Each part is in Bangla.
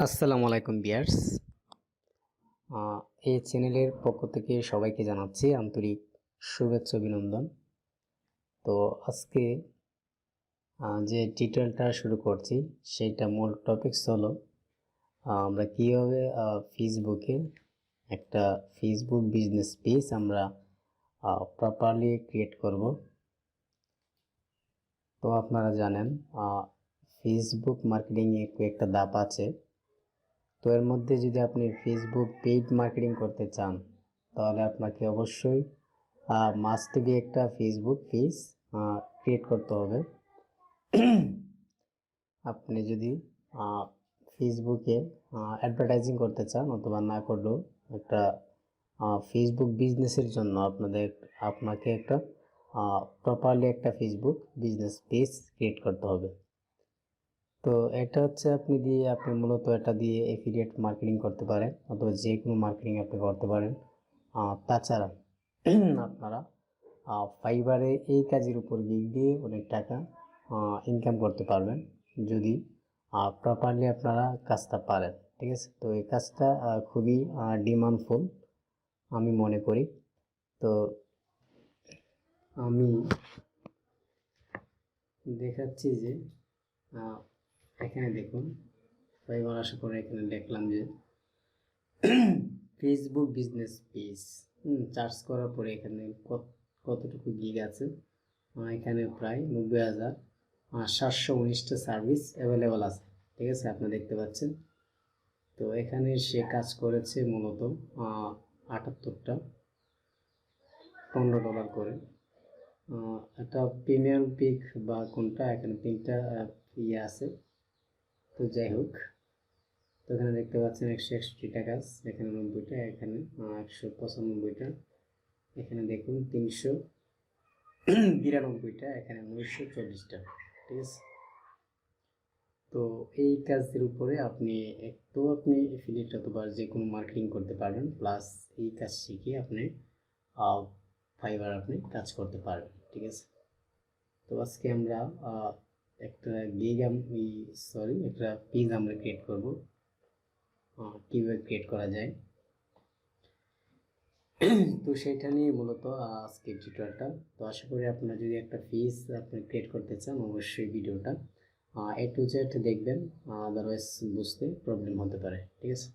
আসসালামু আলাইকুম বিয়ার্স। এই চ্যানেলের পক্ষ থেকে সবাইকে জানাচ্ছি আন্তরিক শুভেচ্ছা অভিনন্দন। তো আজকে যে টিউটোরিয়ালটা শুরু করছি সেইটা মূল টপিকস হলো আমরা কীভাবে ফেসবুকে একটা ফেসবুক বিজনেস পেজ আমরা প্রপারলি ক্রিয়েট করব। তো আপনারা জানেন ফেসবুক মার্কেটিংয়ে কয়েকটা ধাপ আছে। তো এর মধ্যে যদি আপনি ফেসবুক পেইড মার্কেটিং করতে চান তাহলে আপনাকে অবশ্যই মাস্ট বি একটা ফেসবুক পেজ ক্রিয়েট করতে হবে। আপনি যদি ফেসবুকে অ্যাডভার্টাইজিং করতে চান অথবা না করলেও একটা ফেসবুক বিজনেসের জন্য আপনাকে একটা প্রপারলি একটা ফেসবুক বিজনেস পেজ ক্রিয়েট করতে হবে। তো এটা হচ্ছে আপনি মূলত এটা দিয়ে এফিলিয়েট মার্কেটিং করতে পারেন অথবা যে কোনো মার্কেটিং আপনি করতে পারেন। তাছাড়া আপনারা ফাইবারে এই কাজের উপর গিগ দিয়ে অনেক টাকা ইনকাম করতে পারবেন যদি প্রপারলি আপনারা কাজটা পারেন। ঠিক আছে, তো এই কাজটা খুবই ডিমান্ডফুল আমি মনে করি। তো আমি দেখাচ্ছি যে এখানে দেখুন ফাইবার আসার পরে এখানে দেখলাম যে ফেসবুক বিজনেস পেজ চার্জ করার পরে এখানে কতটুকু গিগ আছে। এখানে প্রায় 90,719টা সার্ভিস অ্যাভেলেবল আছে। ঠিক আছে, আপনি দেখতে পাচ্ছেন। তো এখানে সে কাজ করেছে মূলত 78টা $15 করে। একটা প্রিমিয়াম পিক বা কোনটা এখানে 3টা ইয়ে আছে। তো যাই হোক, তো এখানে দেখতে পাচ্ছেন 161টা কাজ, এখানে 90টা, এখানে 195টা, এখানে দেখুন 392টা, এখানে 940টা। ঠিক আছে, তো এই কাজের উপরে আপনি এফিলিয়েট অথবা যে কোনো মার্কেটিং করতে পারবেন, প্লাস এই কাজ শিখে আপনি ফাইবার আপনি কাজ করতে পারবেন। ঠিক আছে, তো আজকে আমরা একটা একটা পেজ আমরা ক্রিয়েট করব। কীভাবে ক্রিয়েট করা যায় তো সেটা নিয়ে মূলত আজকের টিউটোরিয়ালটা। তো আশা করি আপনারা যদি একটা পেজ আপনি ক্রিয়েট করতে চান অবশ্যই ভিডিওটা A to Z দেখবেন, আদারওয়াইজ বুঝতে প্রবলেম হতে পারে। ঠিক আছে,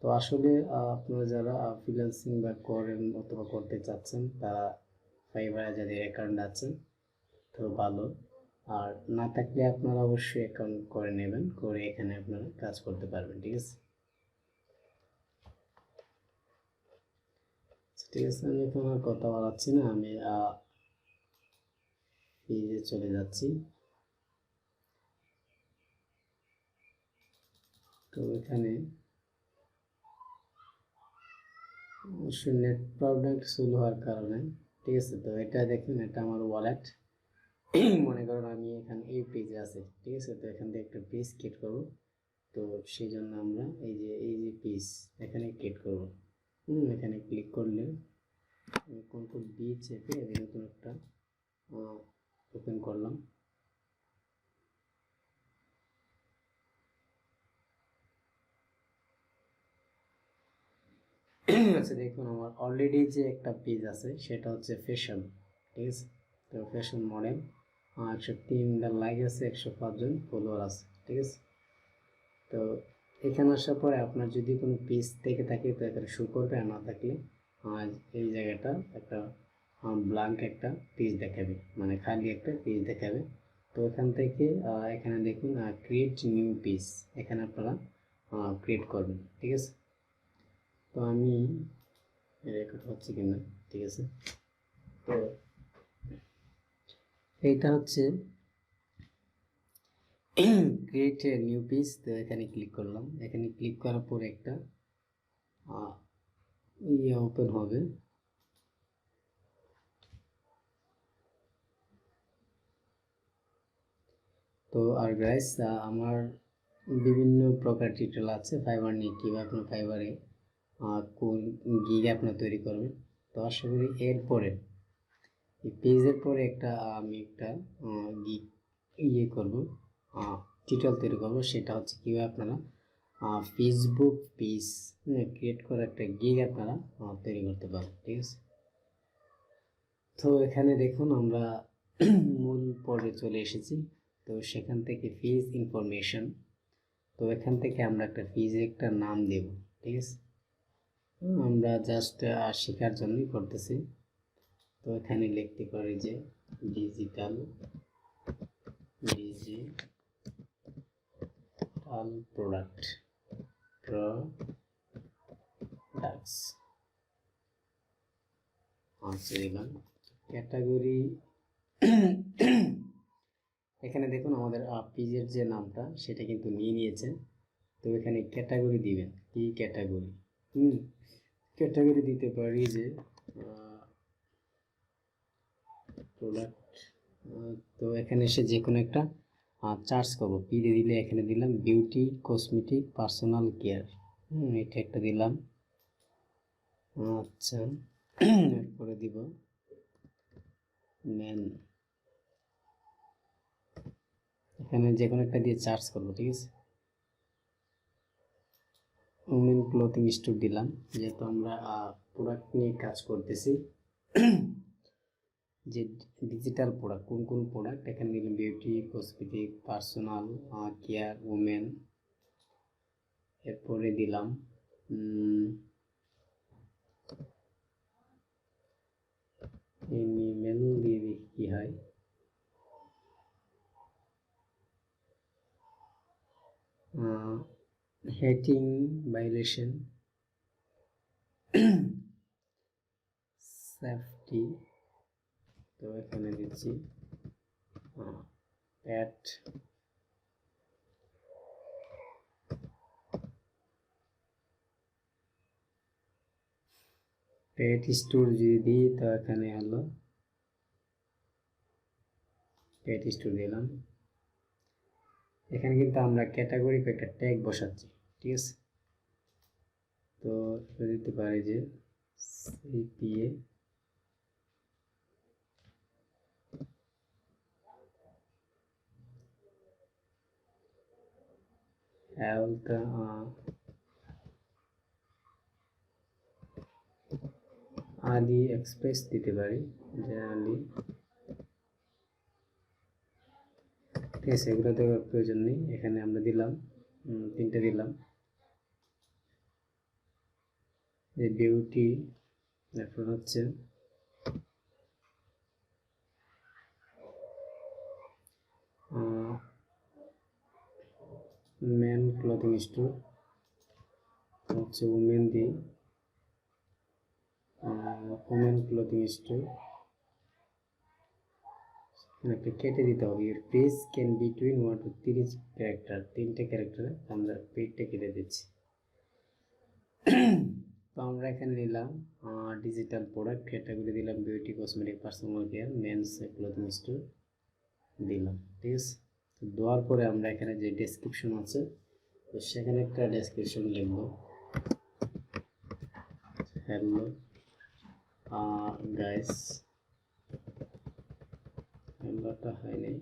তো আসলে আপনারা যারা ফ্রিল্যান্সিং বা করেন অথবা করতে চাচ্ছেন তারা ফাইবারে যাদের অ্যাকাউন্ট আছে তো ভালো, আর না থাকলে আপনারা অবশ্যই অ্যাকাউন্ট করে নেবেন, করে এখানে আপনারা কাজ করতে পারবেন। ঠিক আছে, ঠিক আছে, আমি এখন আর কথা বলাচ্ছি না, আমি পেজে চলে যাচ্ছি। তো এখানে নেট প্রবলেম শুরু হওয়ার কারণে, ঠিক আছে, তো এটা দেখুন, এটা আমার ওয়ালেট। মনে করেন আমি এখানে এই পেজে আছে। ঠিক আছে, তো এখান থেকে একটা পেজ ক্রিয়েট করব। তো সেই জন্য আমরা এই যে পেজ এখানে ক্রিয়েট করব। এখানে ক্লিক করলে কন্ট্রোল বি চেপে আমি নতুন একটা ওপেন করলাম। আচ্ছা, দেখুন আমার অলরেডি যে একটা পেজ আছে সেটা হচ্ছে ফ্যাশন। ঠিক আছে, তো ফ্যাশন মডেল 103টা লাইক আছে, 105 জন ফলোয়ার আছে। ঠিক আছে, তো এখানে আসার পরে আপনার যদি কোনো পেজ থেকে থাকে তো এখানে শো করবে, আর না থাকলে এই জায়গাটা একটা ব্ল্যাঙ্ক একটা পেজ দেখাবে, মানে খালি একটা পেজ দেখাবে। তো এখান থেকে এখানে দেখুন ক্রিয়েট নিউ পেজ, এখানে আপনারা ক্রিয়েট করবেন। ঠিক আছে, তো আমি রেকর্ড হচ্ছে কিনা, ঠিক আছে, তো এইটা হচ্ছে ক্রিয়েট এ নিউ পেজ। তো এখানে ক্লিক করলাম, এখানে ক্লিক করার পরে একটা ওপেন হবে। তো আর গাইস, আমার বিভিন্ন প্রকার টিউটোরিয়াল আছে ফাইবার নিয়ে, কীভাবে আপনার ফাইবারে কোন গিগ আপনার তৈরি করবেন। তো আশা করি এরপরে এই পেজের পরে আমি একটা গিগ করব টিউটোরিয়াল তৈরি করবো, সেটা হচ্ছে কীভাবে আপনারা ফেসবুক পেজ ক্রিয়েট করে একটা গিগ আপনারা তৈরি করতে পারেন। ঠিক আছে, তো এখানে দেখুন আমরা মূল পর্বে চলে এসেছি। তো সেখান থেকে ফিজ ইনফরমেশন, তো এখান থেকে আমরা একটা ফিজে একটা নাম দেব। ঠিক আছে, আমরা জাস্ট শেখার জন্যই করতেছি। তো এখানে লিখতে পারি যে ডিজিটাল প্রোডাক্টস দিলাম। ক্যাটাগরি এখানে দেখুন আমাদের পেজের যে নামটা সেটা কিন্তু নিয়ে নিয়েছে। তো এখানে ক্যাটাগরি দিবেন, কি ক্যাটাগরি, ক্যাটাগরি দিতে পারি যে প্রোডাক্ট। তো এখানে এসে যে কোনো একটা চার্জ করবো, পিডে দিলে এখানে দিলাম বিউটি কসমেটিক পার্সোনাল কেয়ার, এটা একটা দিলাম। আচ্ছা, এরপরে দিব মেন, এখানে যে কোনো একটা দিয়ে চার্জ করবো। ঠিক আছে, উমেন ক্লোথিং স্টোর দিলাম, যেহেতু আমরা প্রোডাক্ট নিয়ে কাজ করতেছি। যে ডিজিটাল প্রোডাক্ট, কোন কোন প্রোডাক্ট, এখানে দিলাম beauty cosmetic personal care women. এরপরে দিলাম এনিমেল দিয়ে দেখি কি হয়। হেটিং ভাইলেশন সেফটি, তো এখানে দিচ্ছি প্যাট পেট স্টোর যদি দিই, তো এখানে হলো পেট স্টোর দিলাম। এখানে কিন্তু আমরা ক্যাটাগরি একটা ট্যাগ বসাচ্ছি। ঠিক আছে, তো দিতে পারি যে সিপিএ হেলথ আলি এক্সপ্রেস দিতে পারি, যে আলি। ঠিক আছে, এগুলো দেওয়ার প্রয়োজন নেই। এখানে আমরা দিলাম 3টে দিলাম, যে বিউটি, তারপর হচ্ছে মেন ক্লথিং স্টোর, হচ্ছে উমেন দিই উমেন ক্লথিং স্টোর, একটা কেটে দিতে হবে। এর page can between 1 to 30 character, 3টে ক্যারেক্টারে আমরা পেজটা কেটে দিচ্ছি। তো আমরা এখানে নিলাম ডিজিটাল প্রোডাক্ট, ক্যাটাগরি দিলাম beauty cosmetic personal care men's clothing store দিলাম। ঠিক আছে, তো দেওয়ার পরে আমরা এখানে যে ডেসক্রিপশন আছে, তো সেখানে একটা ডেসক্রিপশন লিখবো, হ্যালো গাইস, হ্যালোটা হয়নি,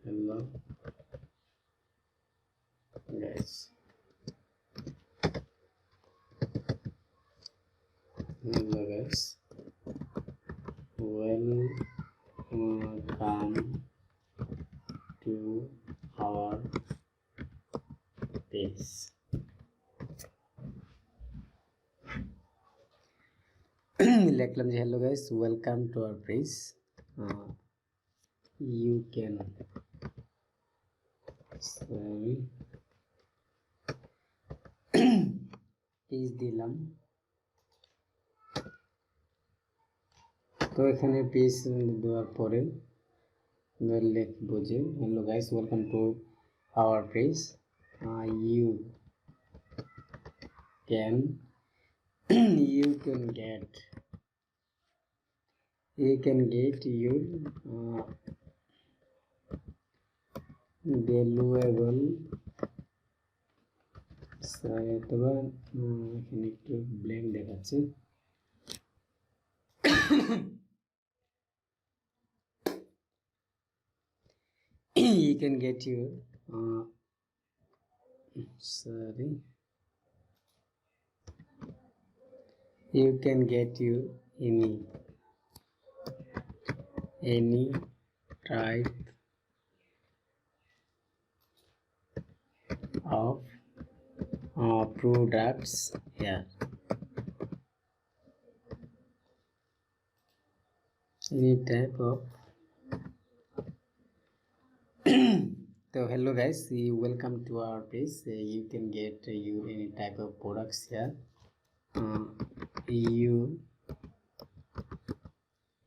hello guys, hello guys, welcome to our page. লিখলাম যে hello guys, welcome to our page, you can page দিলাম। তো এখানে পেজ দেওয়ার পরে লিখবো যে hello guys, welcome to our page, you can get your valuable অথবা এখানে একটু ব্ল্যাঙ্ক দেখাচ্ছে, you can get your sorry you can get you any type of products here, any type of so hello guys, you welcome to our page. You can get you any type of products here. You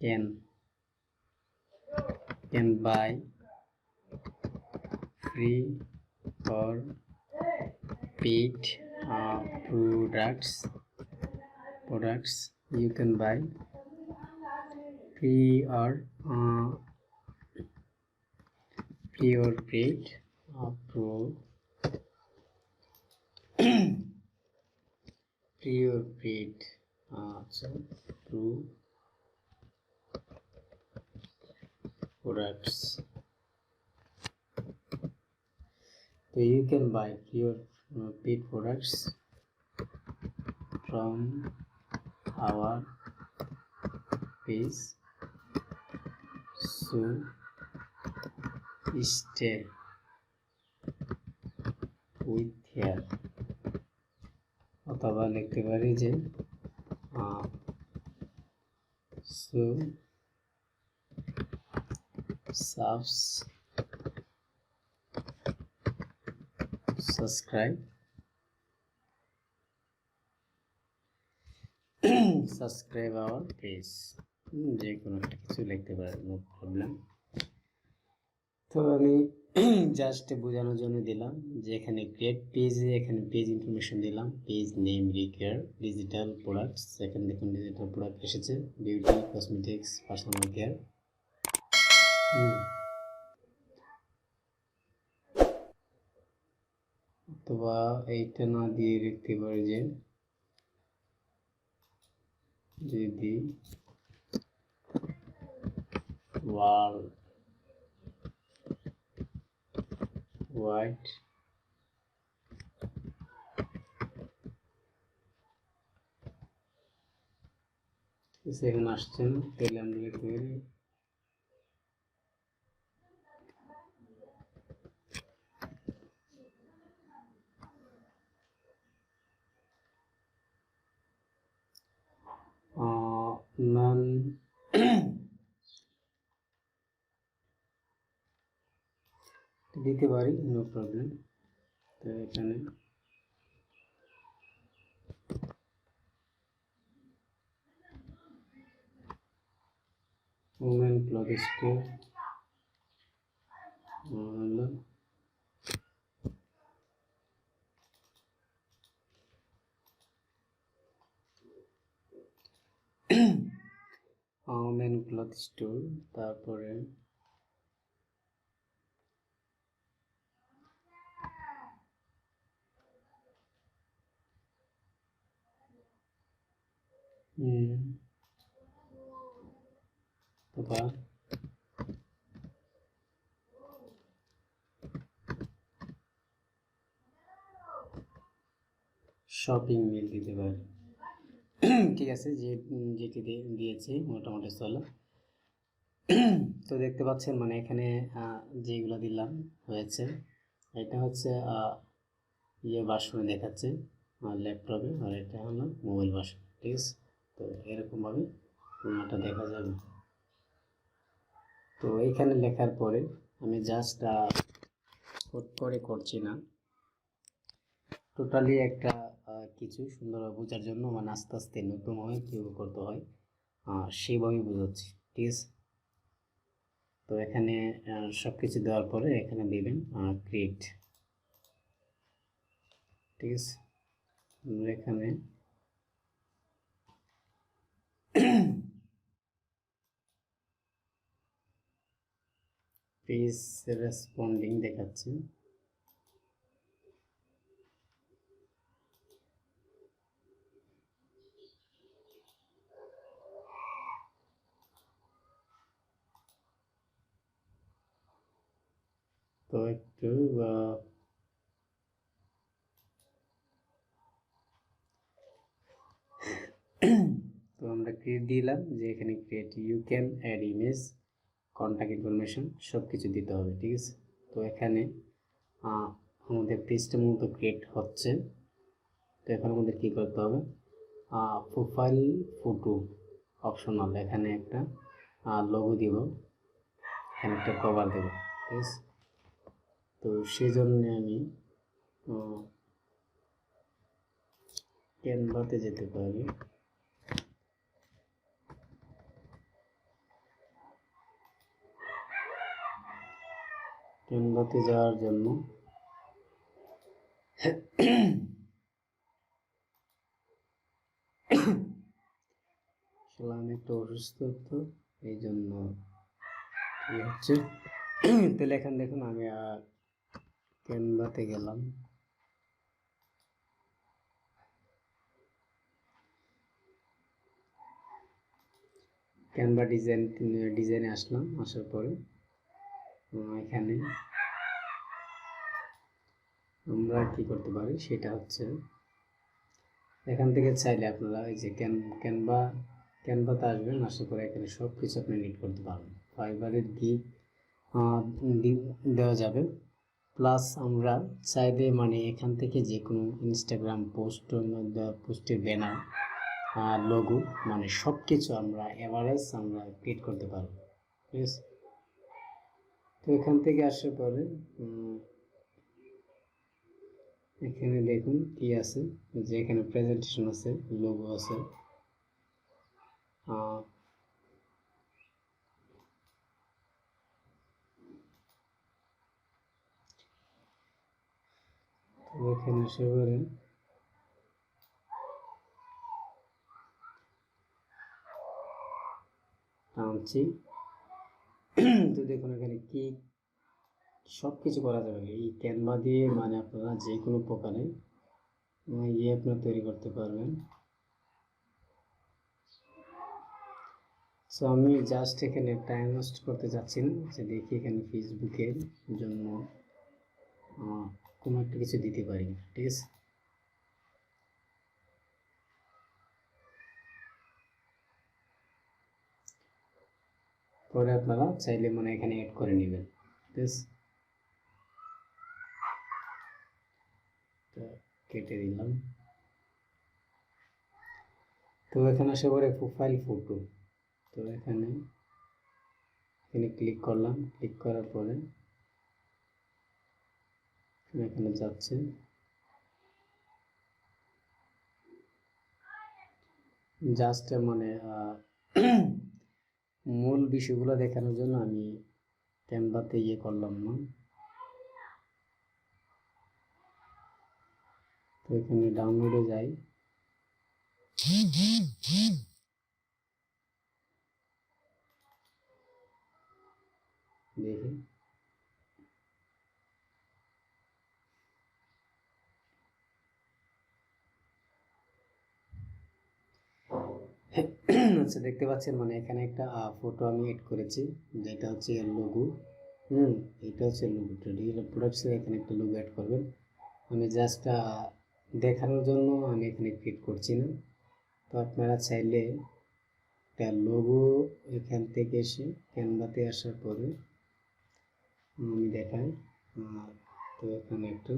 can buy free or paid products. You can buy free or paid products. So you can buy pure paid products from our page. So stay with here, অথবা লিখতে পারি যে so subscribe our page, যে কোনো একটা কিছু লিখতে পারেন, নো প্রবলেম। তো আমি জাস্ট বোঝানোর জন্য দিলাম যে এখানে ক্রিয়েট পেজে এখানে পেজ ইনফরমেশন দিলাম, পেজ নেম রিকেয়ার ডিজিটাল প্রোডাক্টস, এখানে দেখুন ডিজিটাল প্রোডাক্ট এসেছে, বিউটি কসমেটিক্স পার্সোনাল কেয়ার। অথবা এইটা না দিয়ে লিখতে পারি যে যদি ওয়ার্ল্ড ওয়াইড সেখানে আসছেন, তাহলে আমরা লিখতে পারি নন দিতে পারি, নো প্রবলেম। তো এখানে women cloth store women cloth store, তারপরে অথবা শপিং মিল দিতে পারি। ঠিক আছে, যেটি দিয়েছি মোটামুটি চলো। তো দেখতে পাচ্ছেন মানে এখানে যেগুলো দিলাম হয়েছে, এটা হচ্ছে ভার্সনে দেখাচ্ছে ল্যাপটপে, আর এটা হলো মোবাইল ভার্সন। ঠিক আছে, তো এরকমভাবে পুরোটা দেখা যাবে। তো এখানে লেখার পরে আমি জাস্ট কোড করে করছি না, টোটালি একটা কিছু সুন্দরভাবে বোঝার জন্য মানে আস্তে আস্তে নতুনভাবে কীভাবে করতে হয় সেইভাবেই বোঝাচ্ছি। ঠিক আছে, তো এখানে সব কিছু দেওয়ার পরে এখানে দেবেন ক্রিয়েট। ঠিক আছে, এখানে পেজ রেসপন্ডিং দেখাচ্ছে, তো একটু তো আমরা ক্রিয়েট দিলাম, যে এখানে create you can add image, contact information সব কিছু দিতে হবে, ঠিক আছে। তো এখানে আমাদের পেজটা মূলত ক্রিয়েট হচ্ছে। তো এখন আমাদের কী করতে হবে, প্রোফাইল ফটো অপশনাল, এখানে একটা লোগো দিব, এখানে একটা কভার দেব, ঠিক আছে। তো সেই জন্য আমি ক্যানভাতে যেতে পারি। ক্যানভাতে যাওয়ার জন্য আসলে আমি একটু অসুস্থ, তো এই জন্য কি হচ্ছে। তাহলে এখন দেখুন আমি ক্যানভাতে গেলাম, ক্যানভা ডিজাইনে আসলাম। আসার পরে এখানে আমরা কি করতে পারি সেটা হচ্ছে, এখান থেকে চাইলে আপনারা এই যে ক্যানভাতে আসবেন, আসার পরে এখানে সব কিছু আপনি এডিট করতে পারবেন। ফাইবারের গিগ দেওয়া যাবে, প্লাস আমরা চাইলে মানে এখান থেকে যে কোনো ইনস্টাগ্রাম পোস্টের ব্যানার, লোগো, মানে সব কিছু আমরা এভারেজ আমরা ক্রিয়েট করতে পারবো, ঠিক আছে। তো এখান থেকে আসার পরে এখানে দেখুন কি আছে, যে এখানে প্রেজেন্টেশন আছে, লোগো আছে, তো এখানে আসার পরে টানছি। তো দেখুন এখানে কি সব কিছু করা যাবে এই ক্যানভা দিয়ে, মানে আপনারা যে কোনো প্রকারে আপনারা তৈরি করতে পারবেন। সো আমি জাস্ট এখানে টাইম ওয়েস্ট করতে চাচ্ছি না, যে দেখি এখানে ফেসবুকের জন্য কোনো একটা কিছু দিতে পারি, ঠিক আছে। পরে আপনারা চাইলে মানে এখানে অ্যাড করে নেবেন, ঠিক আছে। তো কেটে দিলাম। তো এখানে আসে পরে প্রোফাইল ফটো, তো এখানে ক্লিক করলাম, ক্লিক করার পরে এখানে যাচ্ছে, জাস্ট মানে মূল বিষয়গুলো দেখানোর জন্য আমি ক্যানভাতে করলাম না। তো এখানে ডাউনলোডে যাই, দেখি আচ্ছা, দেখতে পাচ্ছেন মানে এখানে একটা ফটো আমি এড করেছি, যেটা হচ্ছে এর লোগো। এটা হচ্ছে লোগো, প্রোডাক্টসের এখানে একটা লোগো অ্যাড করবেন। আমি জাস্ট দেখানোর জন্য আমি এখানে ক্রিয়েট করছি না। তো আপনারা চাইলে একটা লোগো এখান থেকে এসে ক্যানভাতে আসার পরে আমি দেখাই। তো এখানে একটু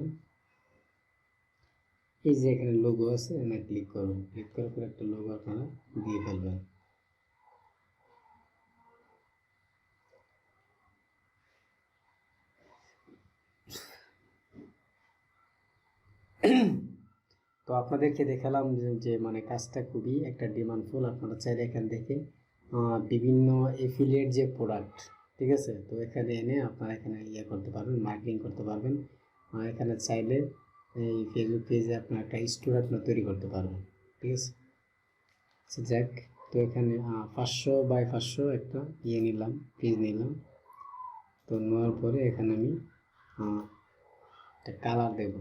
এই যে এখানে লোগো আছে, এখানে ক্লিক করুন, ক্লিক করার পর একটা লোগো আপনারা দিয়ে ফেলবেন। তো আপনাদেরকে দেখালাম যে মানে কাজটা খুবই একটা ডিমান্ডফুল। আপনারা চাইলে এখান থেকে বিভিন্ন এফিলিয়েট যে প্রোডাক্ট, ঠিক আছে, তো এখানে এনে আপনারা এখানে করতে পারবেন, মার্কেটিং করতে পারবেন। এখানে চাইলে এই ফেসবুক পেজে আপনার একটা স্টোর আপনার তৈরি করতে পারবেন, ঠিক আছে। আচ্ছা যাক, তো এখানে 500 বাই 500 একটা নিলাম, পেজ নিলাম। তো নেওয়ার পরে এখানে আমি একটা কালার দেব,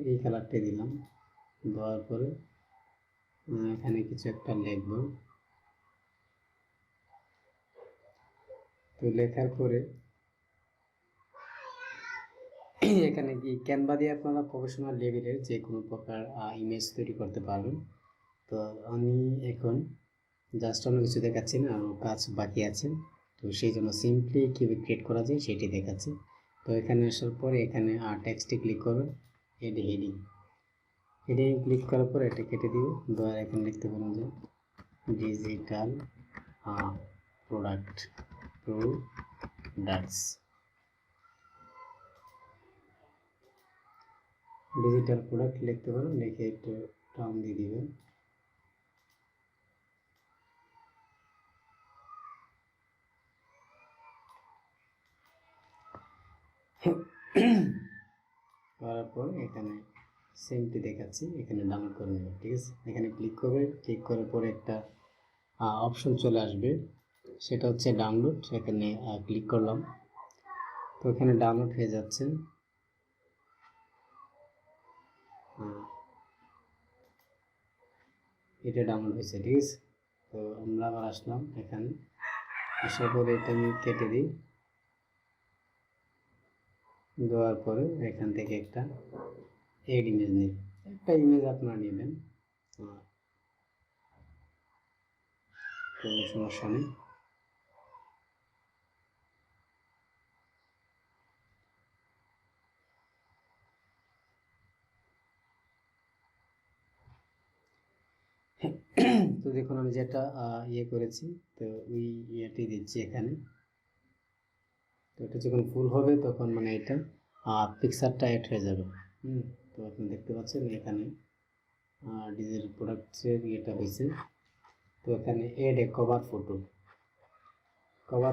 এই কালারটা দিলাম। দেওয়ার পরে এখানে কিছু একটা লিখব। তো তো লেখার পরে এখানে কি ক্যানভা দিয়ে আপনারা প্রফেশনাল লেভেলের যে কোনো প্রকার ইমেজ তৈরি করতে পারবেন। তো আমি এখন জাস্ট অন্য কিছু দেখাচ্ছি না, আরও কাজ বাকি আছে। তো সেই জন্য সিম্পলি কীভাবে ক্রিয়েট করা যায় সেটি দেখাচ্ছি। তো এখানে আসার পরে এখানে টেক্সটে ক্লিক করবেন, হেডিং ক্লিক করার পর এটা কেটে দিব। দেওয়ার এখানে লিখতে পারেন যে ডিজিটাল প্রোডাক্টস ডিজিটাল প্রোডাক্ট লিখতে পারেন, লিখে একটু টার্ম দিয়ে দিবেন। করার পর এখানে সেমটি দেখাচ্ছি, এখানে ডাউনলোড করে নেবেন। ঠিক আছে, এখানে ক্লিক করবেন, ক্লিক করার পরে একটা অপশন চলে আসবে, সেটা হচ্ছে ডাউনলোড। এখানে ক্লিক করলাম, তো এখানে ডাউনলোড হয়ে যাচ্ছে। এটা ডাউনলোড হয়েছে। ঠিক আছে, তো আমরা আবার আসলাম, এখানে আসার পরে এটা আমি কেটে দিই। দেওয়ার পরে এখান থেকে একটা এড ইমেজ নিই, একটা ইমেজ আপনারা নেবেন, কোনো সমস্যা নেই। তো দেখুন আমি যেটা ইয়ে করেছি, তো ওই ইয়েটি দিচ্ছি এখানে। তো এটা যখন ফুল হবে তখন মানে এটা পিকচারটা অ্যাড হয়ে যাবে। তো আপনি দেখতে পাচ্ছেন এখানে ডিজিটাল প্রোডাক্টসের ইয়েটা হয়েছে। তো এখানে এড এ কভার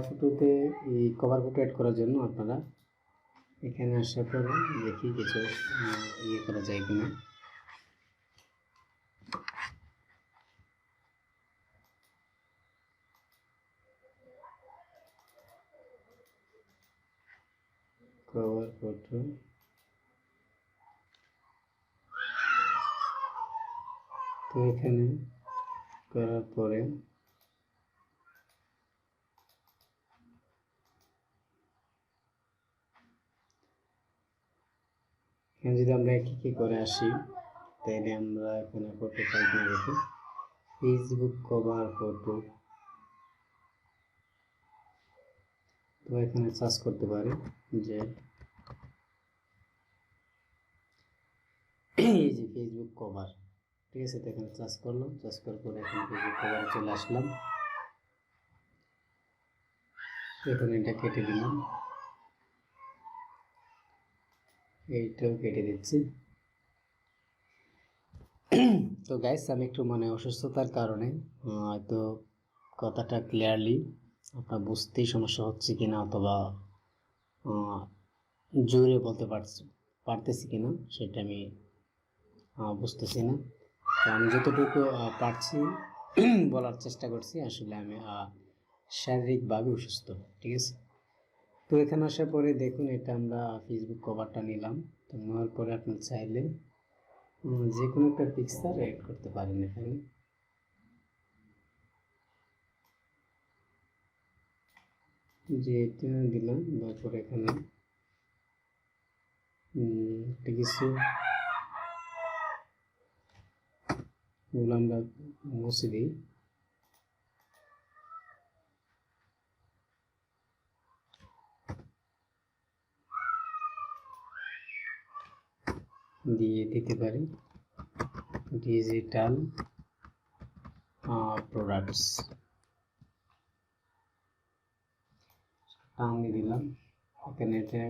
ফটোতে এই কভার ফটো অ্যাড করার জন্য আপনারা এখানে আসার পরে দেখি কিছু ইয়ে করা যায় কিনা। কভার ফটো তো এখানে করার পরে এখানে যদি আমরা কি করে আসি, তাহলে আমরা এখানে ফটো টাইপ না রেখে ফেসবুক কভার ফটো, তো এখানে সার্চ করতে পারি যে এই যে ফেসবুক কভার। ঠিক আছে, তো এখানে সার্চ করলাম, সার্চ করার পরে এখানে ফেসবুক কভারে চলে আসলাম। এখানে এটা কেটে দিলাম, এইটাও কেটে দিচ্ছি। তো গাইস আমি একটু মানে অসুস্থতার কারণে হয়তো কথাটা ক্লিয়ারলি আপনার বুঝতেই সমস্যা হচ্ছে কিনা, অথবা জোরে বলতে পারতেছি কিনা সেটা আমি বুঝতেছি না। তো আমি যতটুকু পারছি বলার চেষ্টা করছি। আসলে আমি শারীরিকভাবে অসুস্থ। ঠিক আছে, তো এখানে আসার পরে দেখুন এটা আমরা ফেসবুক কভারটা নিলাম। তো নেওয়ার পরে আপনি চাইলে যে কোনো একটা পিকচার অ্যাড করতে পারেন। এখানে যে এটা দিলাম, তারপরে এখানে একটা কিছু এগুলো আমরা মুছে দিই। দিয়ে দিতে পারি ডিজিটাল প্রোডাক্টস, টান দিলাম। এখানে এটা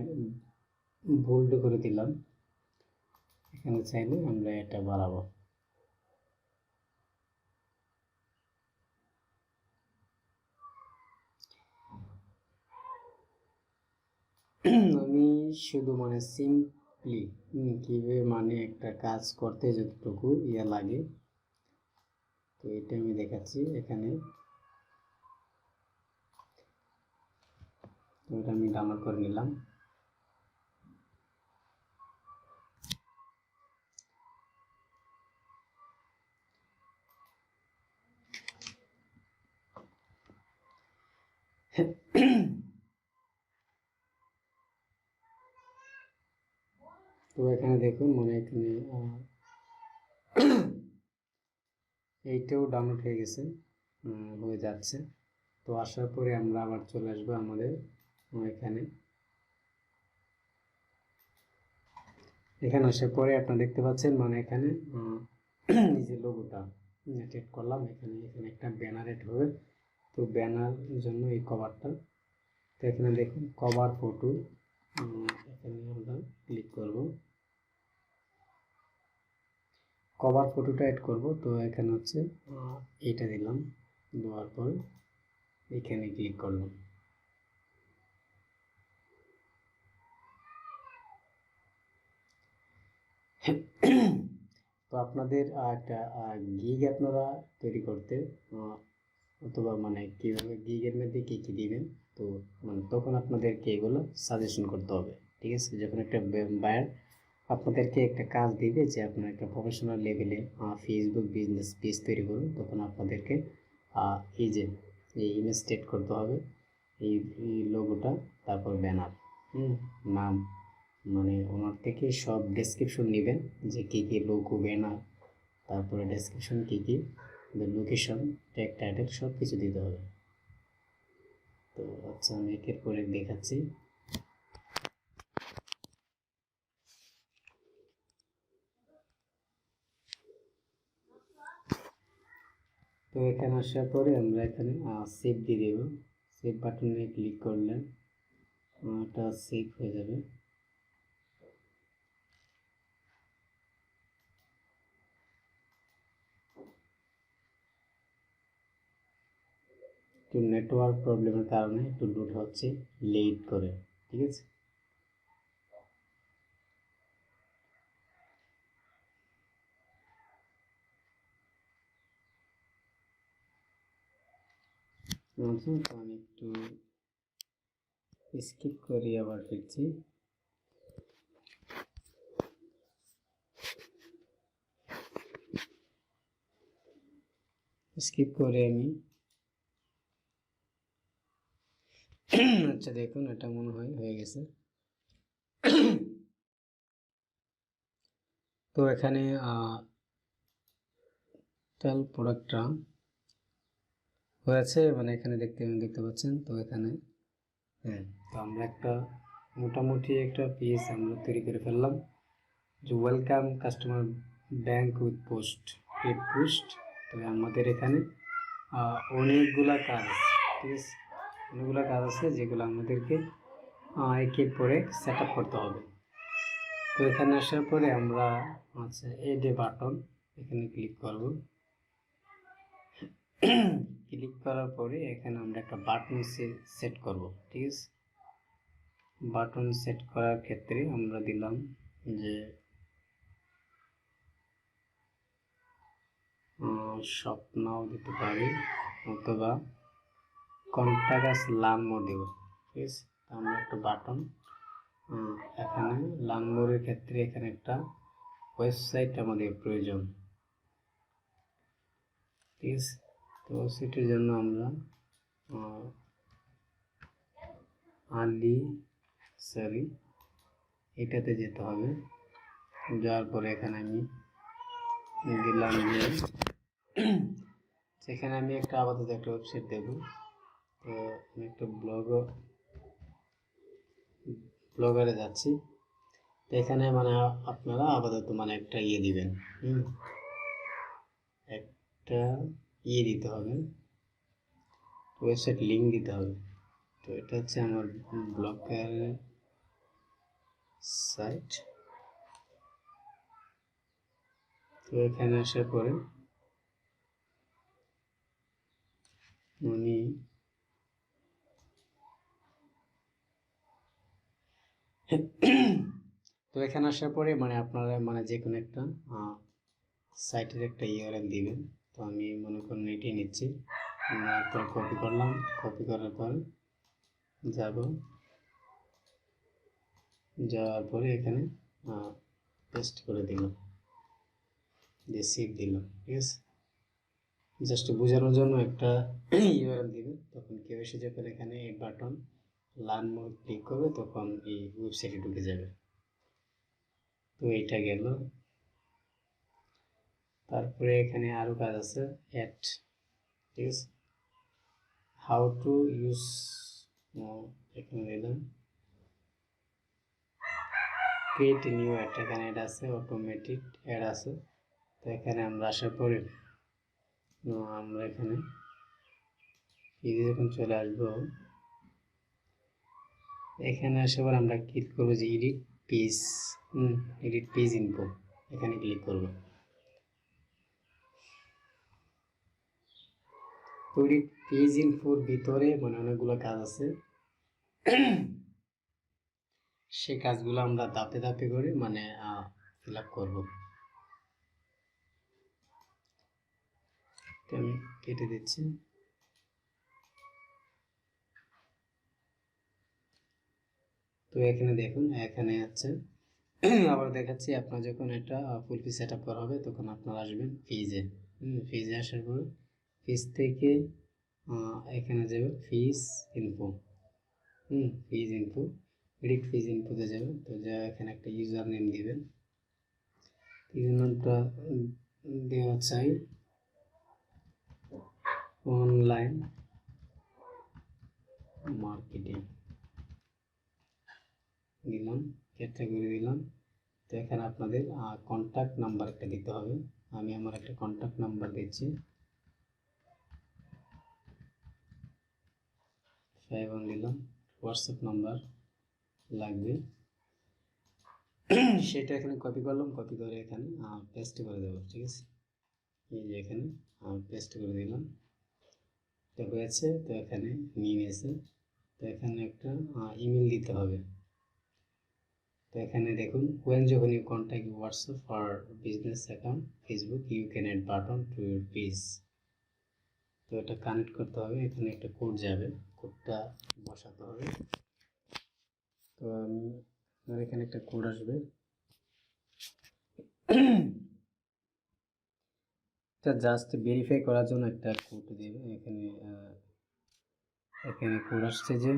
বোল্ড করে দিলাম। এখানে চাইলে আমরা এটা বাড়াবো। আমি শুধু মানে সিম্পলি কীভাবে মানে একটা কাজ করতে যতটুকু ইয়ে লাগে, তো এটা আমি দেখাচ্ছি এখানে। তো এটা আমি ডাউনলোড করে নিলাম। তো এখানে দেখুন মানে এখানে এইটাও ডাউনলোড হয়ে গেছে, হয়ে যাচ্ছে। তো আসার পরে আমরা আবার চলে আসবো আমাদের এখানে। এখানে আসার পরে আপনারা দেখতে পাচ্ছেন মানে এখানে নিজের লোগোটা এড করলাম। এখানে এখানে একটা ব্যানার এড হবে। তো ব্যানার জন্য এই কভারটা, তো এখানে দেখুন কভার ফটো, এখানে আমরা ক্লিক করব, কভার ফটোটা অ্যাড করব। তো এখানে হচ্ছে এইটা দিলাম, দেওয়ার পর এখানে ক্লিক করলাম। তো আপনাদের একটা গিগ আপনারা তৈরি করতে অথবা মানে কীভাবে গিগের মধ্যে কী কী দিবেন, তো মানে তখন আপনাদেরকে এগুলো সাজেশন করতে হবে। ঠিক আছে, যখন একটা বায়ার আপনাদেরকে একটা কাজ দিবে যে আপনার একটা প্রফেশনাল লেভেলে ফেসবুক বিজনেস পেজ তৈরি করুন, তখন আপনাদেরকে এই যে এই ইমেজ সেট করতে হবে, এই লোগোটা, তারপর ব্যানার, নাম, মানে ওনার থেকে সব ডেসক্রিপশন নেবেন যে কী কী লোগো, ব্যানার, তারপরে ডেসক্রিপশন কী কী, লোকেশন, ট্যাগ, টাইটেল সব কিছু দিতে হবে। তো আচ্ছা আমি একের পর এক দেখাচ্ছি। তো এখানে আসার পরে আমরা এখানে সেভ দিয়ে দেব। সেভ বাটনে ক্লিক করলে এটা সেভ হয়ে যাবে। একটু নেটওয়ার্ক প্রবলেমের কারণে একটু লোড হচ্ছে, লেট করে। ঠিক আছে, তো আমি একটু স্কিপ করি, আবার ফিরছি। স্কিপ করে আমি আচ্ছা দেখুন এটা মনে হয় হয়ে গেছে। তো এখানে টোটাল প্রোডাক্টটা হয়েছে, মানে এখানে দেখতে পাচ্ছেন। তো এখানে হ্যাঁ, তো আমরা একটা মোটামুটি একটা পেজ আমরা তৈরি করে ফেললাম, যে welcome customer bank with post, paid post. তো আমাদের এখানে অনেকগুলা কাজ আছে। ঠিক আছে, অনেকগুলো কাজ আছে যেগুলো আমাদেরকে একের পরে সেট আপ করতে হবে। তো এখানে আসার পরে আমরা আচ্ছা এড এ বাটন, এখানে ক্লিক করব। ক্লিক করার পরে এখানে আমরা একটা বাটন সেট করব। ঠিক আছে, বাটন সেট করার ক্ষেত্রে আমরা দিলাম যে স্বপ্নাও দিতে পারি, অথবা কন্টাগাস লার্ন মোর দেব। ঠিক আছে, আমরা একটা বাটন এখানে লার্ন মোরের ক্ষেত্রে এখানে একটা ওয়েবসাইট আমাদের প্রয়োজন। ঠিক আছে, তো সেটার জন্য আমরা এটাতে যেতে হবে। যাওয়ার পরে এখানে আমি দিলাম যে সেখানে আমি একটা আপাতত একটা ওয়েবসাইট দেব। তো আমি একটা ব্লগারে যাচ্ছি। তো এখানে মানে আপনারা আপাতত মানে একটা দিবেন, একটা দিতে হবে, ওয়েবসাইট লিঙ্ক দিতে হবে। তো এটা হচ্ছে আমার ব্লগার সাইট। তো এখানে আসার পরে আমি তো এখানে আসার পরে মানে আপনারা মানে যে কোনো একটা সাইটের একটা ইউআরএল দিবেন। তো আমি মনে করুন এটি নিচ্ছি, তারপর কপি করলাম, কপি করার পর যাওয়ার পরে এখানে পেস্ট করে দিলাম, দিয়ে সেভ দিলাম। ঠিক আছে, জাস্ট বোঝানোর জন্য একটা ইউআরএল দিবেন, তখন কেউ এসে যখন এখানে এই বাটন লার্ন মোর ক্লিক করবে তখন এই ওয়েবসাইটে ঢুকে যাবে। তো এটা গেল। তারপরে এখানে আরো কাজ আছে, অ্যাড, ঠিক আছে, হাউ টু ইউজ, এখানে দিলাম ক্রিয়েট নিউ অ্যাড, এখানে অ্যাড আছে, অটোমেটিক অ্যাড আছে। তো এখানে আমরা আসার পরে আমরা এখানে পেজে যখন চলে আসবো, এখানে আসার পর আমরা ক্লিক করবো যে edit page, edit page info, এখানে ক্লিক করব। তো এডিট পেজ ইনফোর ভিতরে মানে অনেকগুলো কাজ আছে, সেই কাজগুলো আমরা ধাপে ধাপে করে মানে ফিল আপ করবো। আমি কেটে দিচ্ছি। তো এখানে দেখুন, এখানে আছে আবার দেখাচ্ছি, আপনার যখন এটা ফুল পেজ সেট আপ করা হবে তখন আপনারা আসবেন ফিজে, ফিজে আসার পর ফিজ থেকে এখানে যাবে ফিজ ইনফো, ফিজ ইনফো, এডিট ফিজ ইনফোতে যাবে। তো যা এখানে একটা ইউজার নেম দিবেন, ইউজার নেমটা দেওয়া চাই অনলাইন মার্কেটিং, দিলাম, ক্যাটাগরি দিলাম। তো এখানে আপনাদের কন্ট্যাক্ট নাম্বার একটা দিতে হবে। আমি আমার একটা কন্ট্যাক্ট নাম্বার দিচ্ছি, 51 দিলাম। হোয়াটসঅ্যাপ নাম্বার লাগবে, সেটা এখানে কপি করলাম, কপি করে এখানে পেস্ট করে দেবো, ঠিক আছে। এই যে এখানে পেস্ট করে দিলাম, তো হয়েছে। তো এখানে নিয়ে নিয়েছে। তো এখানে একটা ইমেল দিতে হবে। তো এখানে দেখুন, when যখন you contact WhatsApp for business account Facebook you can add button to your page. তো এটা কানেক্ট করতে হবে, এখানে একটা কোড যাবে, কোডটা বসাতে হবে। তো আমি এখানে একটা কোড আসবে, এটা জাস্ট ভেরিফাই করার জন্য একটা কোড দেবে। এখানে এখানে কোড আসছে যে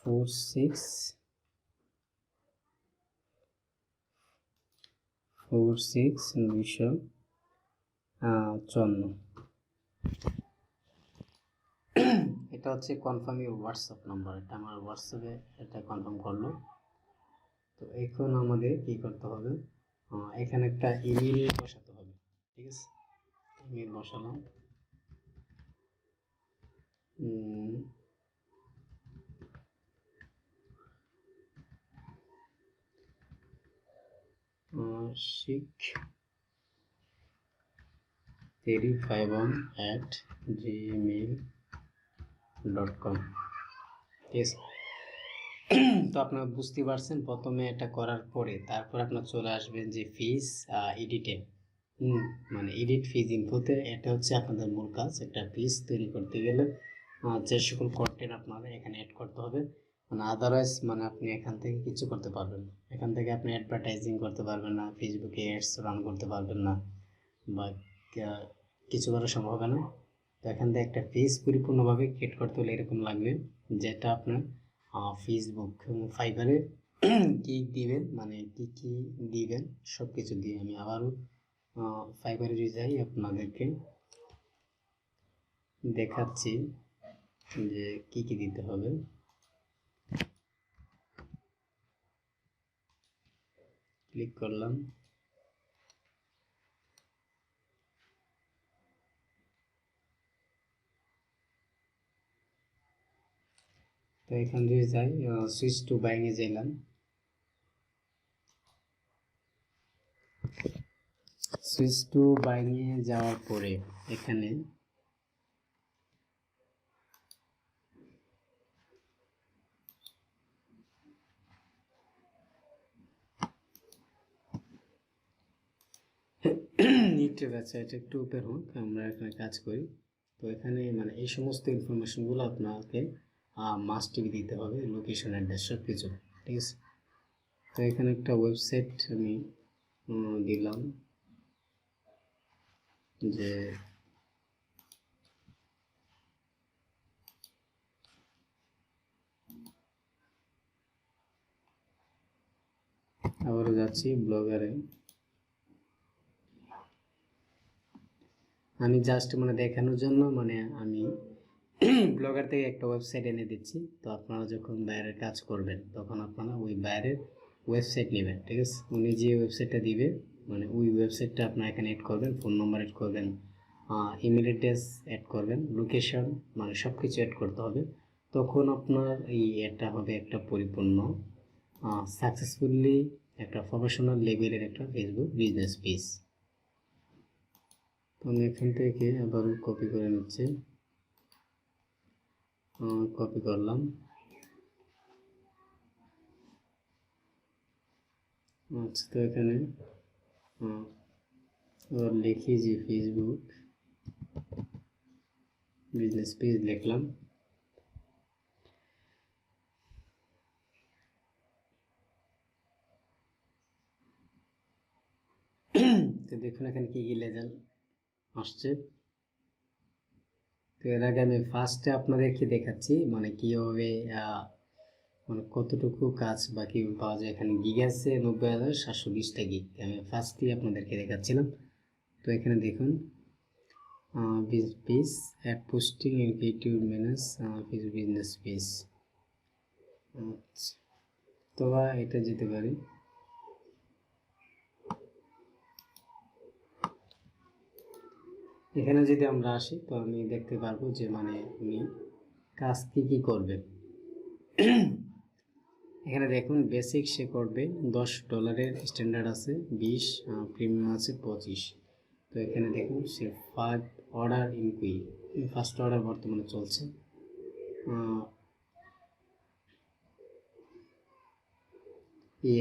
46 এটা হচ্ছে কনফার্ম ইউর হোয়াটসঅ্যাপ নাম্বার, এটা আমার হোয়াটসঅ্যাপে এটা কনফার্ম করলো। তো এখন আমাদের কি করতে হবে, এখানে একটা ইমেল বসাতে হবে, ঠিক আছে। ইমেল বসালাম, shik351@gmail.com, ঠিক আছে। তো আপনারা বুঝতে পারছেন, প্রথমে এটা করার পরে তারপর আপনার চলে আসবেন যে ফিজ এডিটে, মানে এডিট ফিজ ইনফোতে। এটা হচ্ছে আপনাদের মূল কাজ, একটা পেজ তৈরি করতে গেলে যে সকল কন্টেন্ট আপনাদের এখানে অ্যাড করতে হবে, মানে আদারওয়াইজ মানে আপনি এখান থেকে কিছু করতে পারবেন না। এখান থেকে আপনি অ্যাডভার্টাইজিং করতে পারবেন না, ফেসবুকে অ্যাডস রান করতে পারবেন না, বা কিছু করা সম্ভব হবে না। তো এখান থেকে একটা পেজ পরিপূর্ণভাবে ক্রিয়েট করতে হলে এরকম লাগবে, যেটা আপনার ফেসবুক ফাইবারে কি দিবেন, মানে কি কি দিবেন সব কিছু দিয়ে। আমি আবারও ফাইবারে যাই, আপনাদেরকে দেখাচ্ছি যে কি কি দিতে হবে। ক্লিক করলাম, তো এখান দিয়ে যাই, সুইচ টু বাইং এ গেলাম। সুইচ টু বাইং এ যাওয়ার পরে এখানে ইউটিউব আছে, এটা একটু ওপেন হোক, আমরা এখানে কাজ করি। তো এখানে মানে এই সমস্ত ইনফরমেশনগুলো আপনাকে মাস্ট দিতে হবে, লোকেশন অ্যাড্রেস সব কিছু, ঠিক আছে। তো এখানে একটা ওয়েবসাইট আমি দিলাম, যে যাচ্ছি ব্লগারে। আমি জাস্ট মানে দেখানোর জন্য মানে আমি ব্লগার থেকে একটা ওয়েবসাইট এনে দিচ্ছি। তো আপনারা যখন বাইরের কাজ করবেন তখন আপনারা ওই বাইরের ওয়েবসাইট নেবেন, ঠিক আছে? উনি যে ওয়েবসাইটটা দিবে মানে ওই ওয়েবসাইটটা আপনারা এখানে অ্যাড করবেন, ফোন নাম্বার অ্যাড করবেন, ইমেল অ্যাড্রেস অ্যাড করবেন, লোকেশন মানে সব কিছু অ্যাড করতে হবে। তখন আপনার এই অ্যাডটা হবে একটা পরিপূর্ণ সাকসেসফুলি একটা প্রফেশনাল লেভেলের একটা ফেসবুক বিজনেস পেজ। তো আমি এখান থেকে আবার কপি করে নিচ্ছি, কপি করলাম। আচ্ছা, তো এখানে আবার লিখি যে ফেসবুক বিজনেস পেজ লিখলাম। তো দেখুন এখানে কি কি রেজাল্ট আসছে। তো এর আগে আমি ফার্স্টে আপনাদেরকে দেখাচ্ছি মানে কীভাবে মানে কতটুকু কাজ বা কীভাবে পাওয়া যায়। এখানে গিগ আছে 90,720টা গিগ, আমি ফার্স্টেই আপনাদেরকে দেখাচ্ছিলাম। তো এখানে দেখুন page ad posting in YouTube manage business page. আচ্ছা, তো এটা যেতে পারি। এখানে যদি আমরা আসি তো আমি দেখতে পারবো যে মানে উনি কাজ কী করবে। এখানে দেখুন বেসিক সে করবে $10 স্ট্যান্ডার্ড আছে 20, প্রিমিয়াম আছে 25। তো এখানে দেখুন সে 5 অর্ডার ইনকুই, ফার্স্ট অর্ডার বর্তমানে চলছে।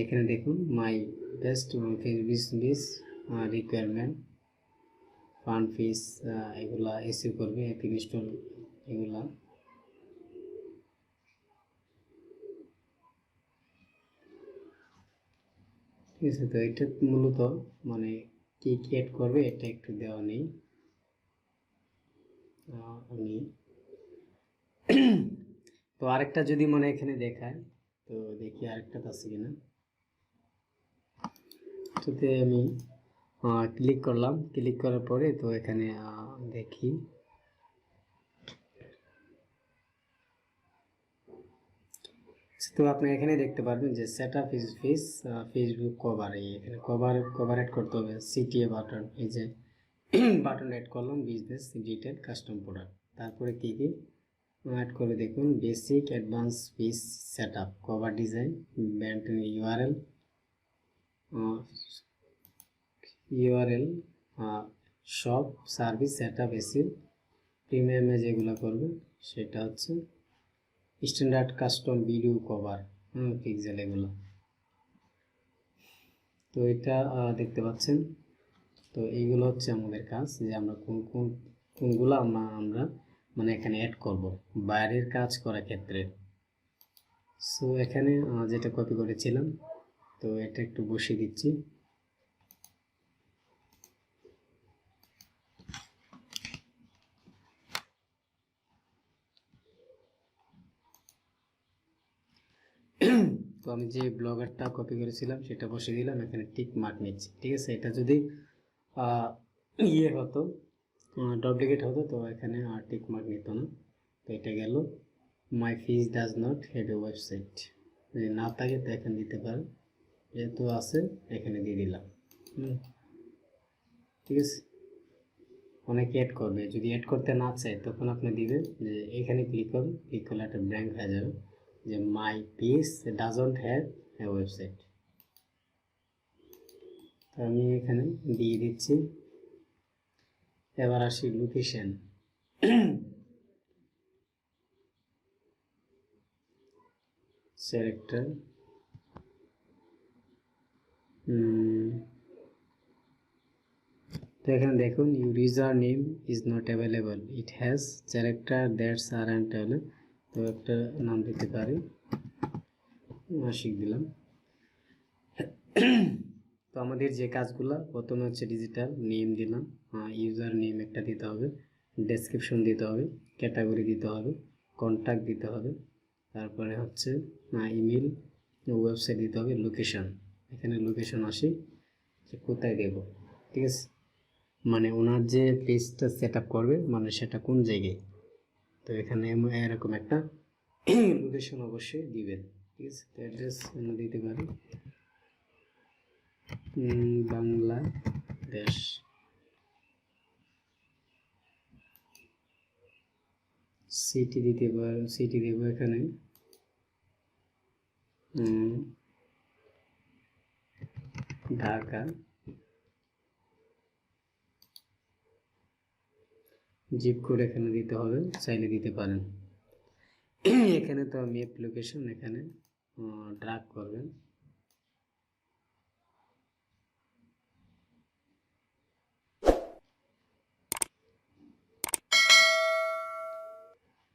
এখানে দেখুন মাই বেস্ট বিস রিকোয়ারমেন্ট, ফান্ড ফিস, এগুলা এসিউ করবে, অ্যাপ ইনস্টল এগুলা। ঠিক আছে, তো এটা মূলত মানে কি অ্যাড করবে এটা একটু দেওয়া নেই। আমি তো আরেকটা যদি মানে এখানে দেখায় তো দেখি আরেকটা আছে কিনা। এটাতে আমি ক্লিক করলাম, ক্লিক করার পরে তো এখানে দেখি তো আপনি এখানে দেখতে পারবেন যে set up is face Facebook cover. এখানে কভার অ্যাড করতে হবে, সিটিএ বাটন, এই যে বাটন অ্যাড করলাম, বিজনেস ডিটেল কাস্টম প্রোডাক্ট। তারপরে কী কী অ্যাড করে দেখুন basic advance page set up, cover design, brand URL, shop service set up, AC প্রিমিয়ামে যেগুলো করবে সেটা হচ্ছে standard custom video cover, pixel এগুলো। তো এটা দেখতে পাচ্ছেন। তো এইগুলো হচ্ছে আমাদের কাজ যে আমরা কোনগুলো আমরা মানে এখানে অ্যাড করব বাইরের কাজ করার ক্ষেত্রে। সো এখানে যেটা কপি করেছিলাম তো এটা একটু বসিয়ে দিচ্ছি। তো আমি যে ব্লগারটা কপি করেছিলাম সেটা বসিয়ে দিলাম, এখানে টিক মার্ক নিচ্ছি। ঠিক আছে, এটা যদি ইয়ে হতো ডুপ্লিকেট হতো তো এখানে আর টিক মার্ক নিত না। তো এটা গেল my biz does not have a website, যদি না থাকে তো এখানে দিতে পারেন, যেহেতু আছে এখানে দিয়ে দিলাম। ঠিক আছে, অনেকে অ্যাড করবে, যদি অ্যাড করতে না চায় তখন আপনি দিবেন যে এখানে ক্লিক করুন, ক্লিক করলে একটা ব্ল্যাঙ্ক হয়ে যাবে যে my page doesn't have a website. তো আমি এখানে দিয়ে দিচ্ছি। এবার আসি লোকেশন। সেলেক্টর, তো এখানে দেখুন your user name is not available, it has character that's are and available. তো একটা নাম দিতে পারি, আশিক দিলাম। তো আমাদের যে কাজগুলো প্রথমে হচ্ছে ডিজিটাল নেম দিলাম, ইউজার নেম একটা দিতে হবে, ডেসক্রিপশন দিতে হবে, ক্যাটাগরি দিতে হবে, কন্ট্যাক্ট দিতে হবে, তারপরে হচ্ছে ইমেল, ওয়েবসাইট দিতে হবে, লোকেশন। এখানে লোকেশন আসি যে কোথায় দেব, ঠিক আছে, মানে ওনার যে পেজটা সেট আপ করবে মানে সেটা কোন জায়গায়। তো এখানে এরকম একটা লোকেশন অবশ্যই দিবেন, ঠিক আছে। তো অ্যাড্রেস আমরা দিতে পারি বাংলাদেশ, সিটি দিতে পারেন, সিটি দেবো এখানে ঢাকা, জিপ কোড এখানে দিতে হবে, চাইলে দিতে পারেন। এখানে তো ম্যাপ লোকেশন এখানে ড্রাগ করবেন,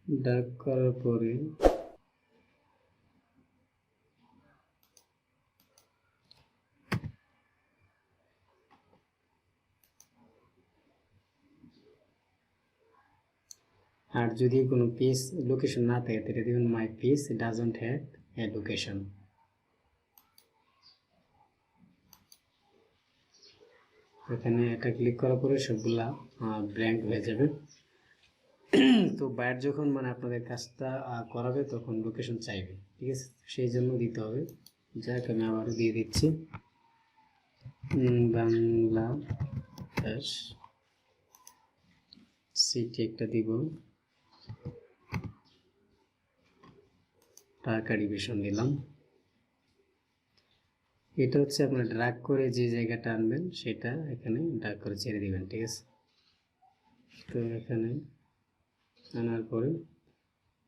ড্রাগ করার পরে আর যদি কোনো পেজ লোকেশন না থাকে তাহলে দেবেন my page doesn't have a location. এখানে এটা ক্লিক করার পরে সবগুলা ব্ল্যাঙ্ক হয়ে যাবে। তো বায়ার যখন মানে আপনাদের কাজটা করাবে তখন লোকেশন চাইবে, ঠিক আছে, সেই জন্য দিতে হবে। যাক আমি আবারও দিয়ে দিচ্ছি বাংলাদেশ, সিটি একটা দিব, ঢাকা ডিভিশন দিলাম। এটা হচ্ছে আপনার ড্রাগ করে যে জায়গাটা আনবেন সেটা এখানে ড্রাগ করে ছেড়ে দিবেন, ঠিক আছে। তো এখানে আনার পরে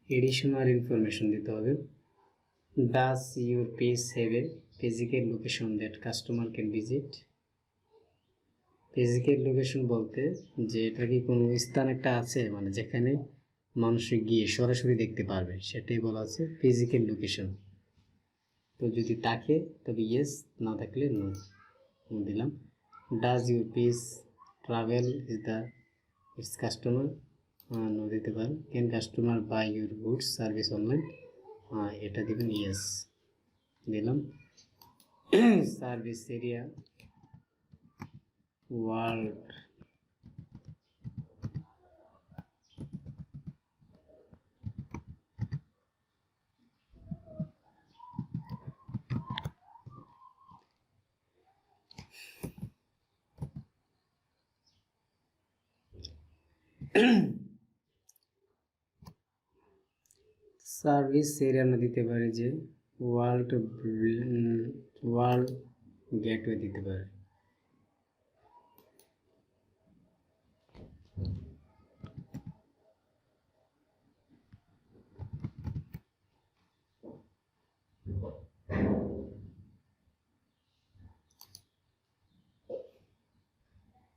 এডিশনাল ইনফরমেশন দিতে হবে। Does your page have a physical location that customer can visit? Physical location বলতে যে এটা কি কোনো স্থান একটা আছে মানে যেখানে মানুষ গিয়ে সরাসরি দেখতে পারবে, সেটাই বলা আছে ফিজিক্যাল লোকেশন। তো যদি থাকে তবে ইয়েস, না থাকলে নো দিলাম। Does your page travel is the its customer, no দিতে পারেন। Can customer buy your goods service online, এটা দিবেন ইয়েস দিলাম। Service area world, service area আমরা দিতে পারি যে ওয়ার্ল্ড ওয়ার্ল্ড গেটওয়ে দিতে পারি।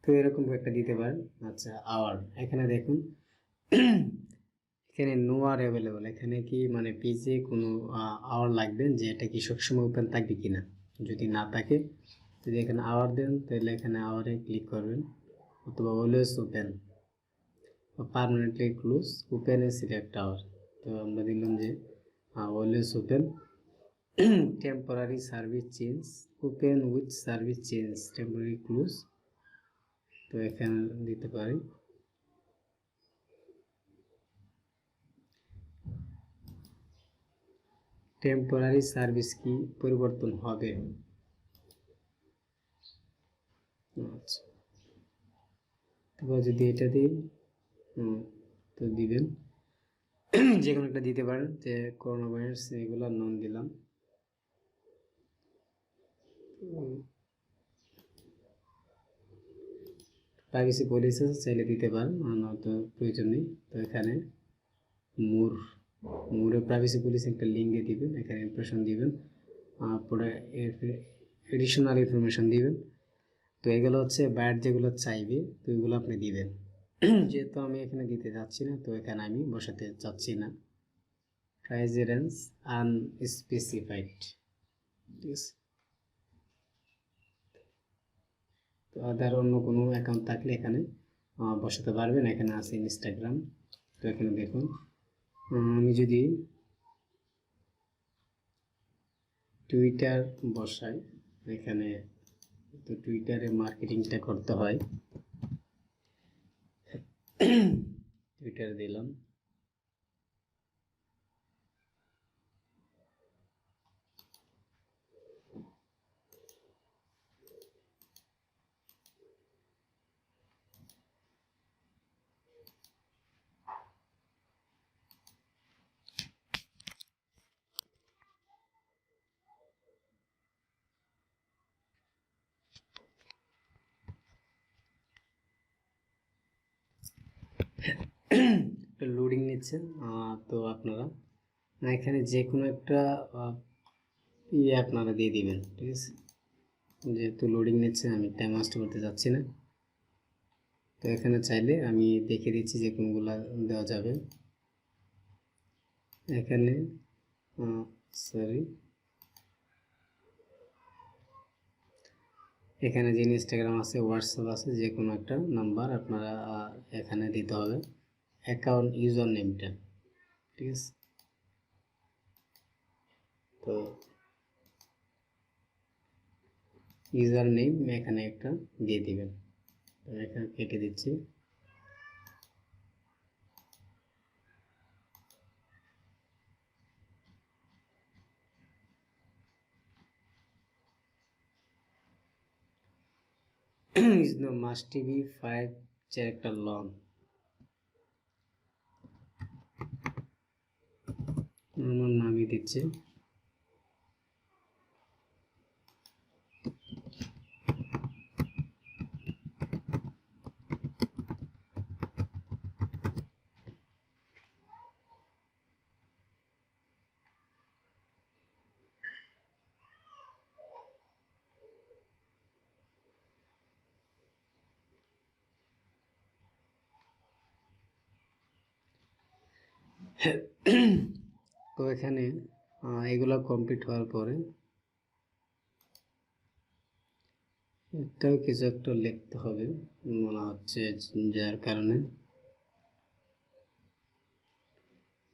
তো এরকম একটা দিতে পারেন। আচ্ছা আওয়ার, এখানে দেখুন এখানে নো আর অ্যাভেলেবল, এখানে কি মানে পেজে কোনো আওয়ার লাগবেন যে এটা কি সবসময় ওপেন থাকবে কিনা। যদি না থাকে, যদি এখানে আওয়ার দেন তাহলে এখানে আওয়ারে ক্লিক করবেন, অথবা always open, permanently close, open a select hour. তো আমরা দিলাম যে always open. Temporary service change, open with service change, temporary close, তো এখানে দিতে পারি। টেম্পোরারি সার্ভিস কি পরিবর্তন হবে? আচ্ছা, তারপর যদি এটা দিই তো দিবেন যে কোনো একটা দিতে পারেন, যে করোনা ভাইরাস এগুলো নন দিলাম। প্রাইভেসি পলিসি চাইলে দিতে পারেন, নয়তো প্রয়োজন নেই। তো এখানে মোরে প্রাইভেসি পলিসি একটা লিঙ্ক দিয়ে দিবেন, এখানে ইমপ্রেশন দিবেন, পরে এডিশনাল ইনফরমেশন দিবেন। তো এগুলো হচ্ছে বায়ার যেগুলো চাইবে তো এগুলো আপনি দিবেন। যেহেতু আমি এখানে দিতে যাচ্ছি না, তো এখানে আমি বসাতে চাচ্ছি না। প্রাইস রেঞ্জ আনস্পেসিফাইড, ঠিক আছে। তো আদার অন্য কোনো অ্যাকাউন্ট থাকলে এখানে বসাতে পারবেন। এখানে আছে ইনস্টাগ্রাম, তো এখানে দেখুন আমি যদি টুইটার বসাই, এখানে তো টুইটারে মার্কেটিংটা করতে হয়, টুইটারে দিলাম। লোডিং নিচ্ছে, তো আপনারা এখানে যে কোনো একটা ইয়ে আপনারা দিয়ে দিবেন, ঠিক আছে। যেহেতু লোডিং নিচ্ছে আমি টাইম ওয়েস্ট করতে যাচ্ছি না, তো এখানে চাইলে আমি দেখে দিচ্ছি যে কোনগুলো দেওয়া যাবে। এখানে সরি, এখানে যে ইনস্টাগ্রাম আছে, হোয়াটসঅ্যাপ আছে, যে কোনো একটা নাম্বার আপনারা এখানে দিতে হবে, অ্যাকাউন্ট ইউজার নেমটা, ঠিক আছে। তো ইউজার নেম এখানে একটা দিয়ে দিবেন, আমি এখানে কেটে দিচ্ছি। is the must be 5 character long, আমার নামই দিচ্ছে। তো এখানে এগুলো কমপ্লিট হওয়ার পরে এটাও কিছু একটা লিখতে হবে মনে হচ্ছে, যার কারণে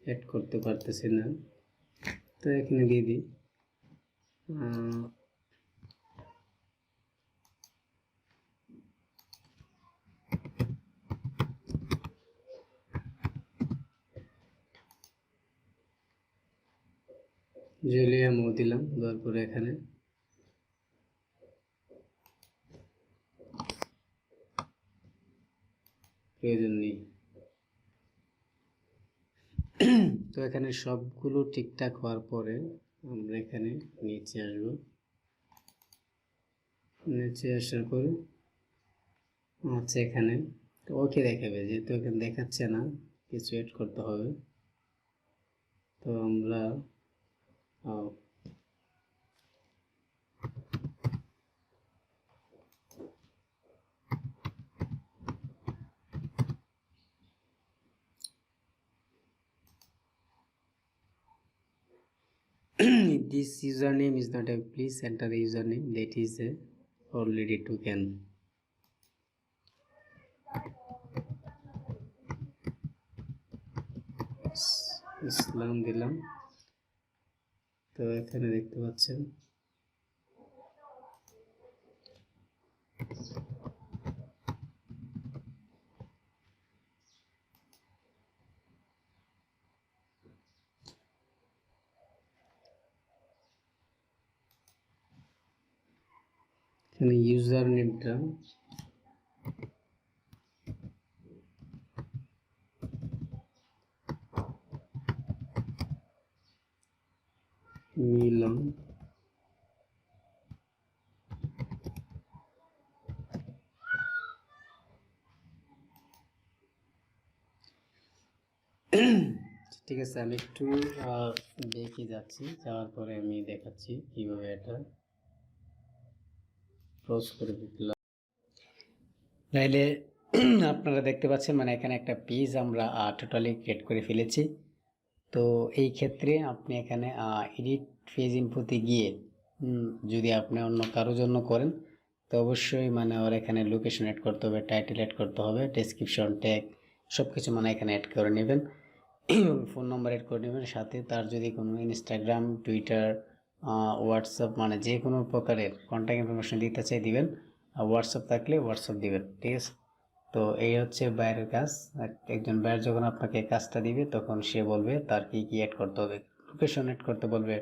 অ্যাড করতে পারতেছি না। তো এখানে দিয়ে দিই জুলিয়া মো দিলাম, দেওয়ার পরে এখানে প্রয়োজন নেই। তো এখানে সবগুলো ঠিকঠাক হওয়ার পরে আমরা এখানে নিচে আসব, নিচে আসার পরে আচ্ছা এখানে ওকে দেখাবে, যেহেতু এখানে দেখাচ্ছে না কিছু এড করতে হবে। তো আমরা this username is not a, please enter the username that is already taken. ইসলাম দিলাম, তো এখানে দেখতে পাচ্ছেন এখানে ইউজার নেমটা মিলন, ঠিক আছে। আমি একটু দেখে যাচ্ছি, যাওয়ার পরে আমি দেখাচ্ছি কিভাবে এটা ক্লোজ করে দিলাম। তাইলে আপনারা দেখতে পাচ্ছেন মানে এখানে একটা পেজ আমরা টোটালি ক্রিয়েট করে ফেলেছি। তো এই ক্ষেত্রে আপনি এখানে এডিট পেজ ইনফোতে গিয়ে যদি আপনি অন্য কারোর জন্য করেন তো অবশ্যই মানে ওর এখানে লোকেশন অ্যাড করতে হবে, টাইটেল অ্যাড করতে হবে, ডেসক্রিপশন ট্যাগ সব কিছু মানে এখানে অ্যাড করে নেবেন, ফোন নাম্বার অ্যাড করে নেবেন, সাথে তার যদি কোনো ইনস্টাগ্রাম, টুইটার হোয়াটসঅ্যাপ মানে যে কোনো প্রকারের কন্ট্যাক্ট ইনফরমেশন দিতে চাই দিবেন, আর হোয়াটসঅ্যাপ থাকলে হোয়াটসঅ্যাপ দিবেন, ঠিক আছে। তো এই হচ্ছে বাইরের কাজ। একজন বাইরে যখন আপনাকে কাজটা দিবে তখন সে বলবে তার কি কি অ্যাড করতে হবে, লোকেশন অ্যাড করতে বলবে,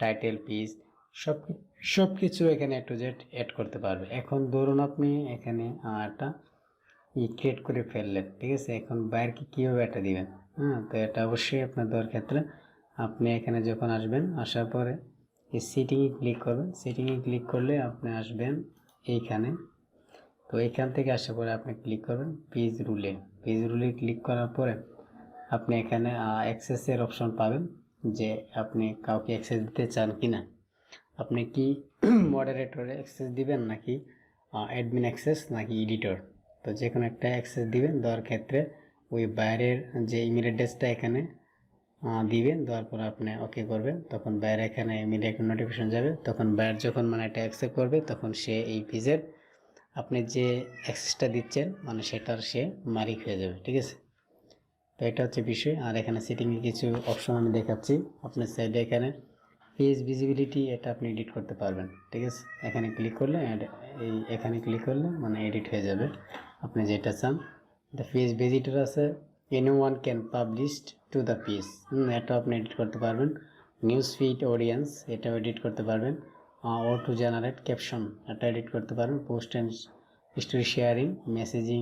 টাইটেল, পিস, সব সব কিছু এখানে A to Z অ্যাড করতে পারবে। এখন ধরুন আপনি এখানে একটা ক্রিয়েট করে ফেললেন, ঠিক আছে। এখন বাইরকে কীভাবে এটা দিবেন, হ্যাঁ, তো এটা অবশ্যই আপনাদের ক্ষেত্রে আপনি এখানে যখন আসবেন, আসার পরে এই সেটিংয়ে ক্লিক করবেন। সেটিংয়ে ক্লিক করলে আপনি আসবেন এইখানে। তো এখান থেকে আসার পরে আপনি ক্লিক করবেন পেজ রুলে। পেজ রুলে ক্লিক করার পরে আপনি এখানে অ্যাক্সেসের অপশন পাবেন, যে আপনি কাউকে অ্যাক্সেস দিতে চান কি না, আপনি কি মডারেটরে অ্যাক্সেস দিবেন নাকি অ্যাডমিন অ্যাক্সেস নাকি এডিটর। তো যে কোনো একটা অ্যাক্সেস দিবেন, দেওয়ার ক্ষেত্রে ওই বাইরের যে ইমেল অ্যাড্রেসটা এখানে দিবেন, দেওয়ার পর আপনি ওকে করবেন, তখন বাইরে এখানে ইমেলে একটা নোটিফিকেশন যাবে। তখন বাইরে যখন মানে এটা অ্যাকসেপ্ট করবে তখন সে এই পেজের আপনি যে অ্যাক্সেসটা দিচ্ছেন মানে সেটার সে মালিক হয়ে যাবে, ঠিক আছে। তো এটা হচ্ছে বিষয়। আর এখানে সেটিংয়ে কিছু অপশন আমি দেখাচ্ছি। আপনার সাইডে এখানে পেজ ভিজিবিলিটি, এটা আপনি এডিট করতে পারবেন, ঠিক আছে। এখানে ক্লিক করলে এখানে ক্লিক করলে মানে এডিট হয়ে যাবে আপনি যেটা চান। দ্য পেজ ভিজিটর আছে, anyone can publish to the page, এটা আপনি এডিট করতে পারবেন। নিউজ ফিড অডিয়েন্স, এটাও এডিট করতে পারবেন। ও টু জেনারেট ক্যাপশন, এটা এডিট করতে পারবেন। Post and story sharing, messaging,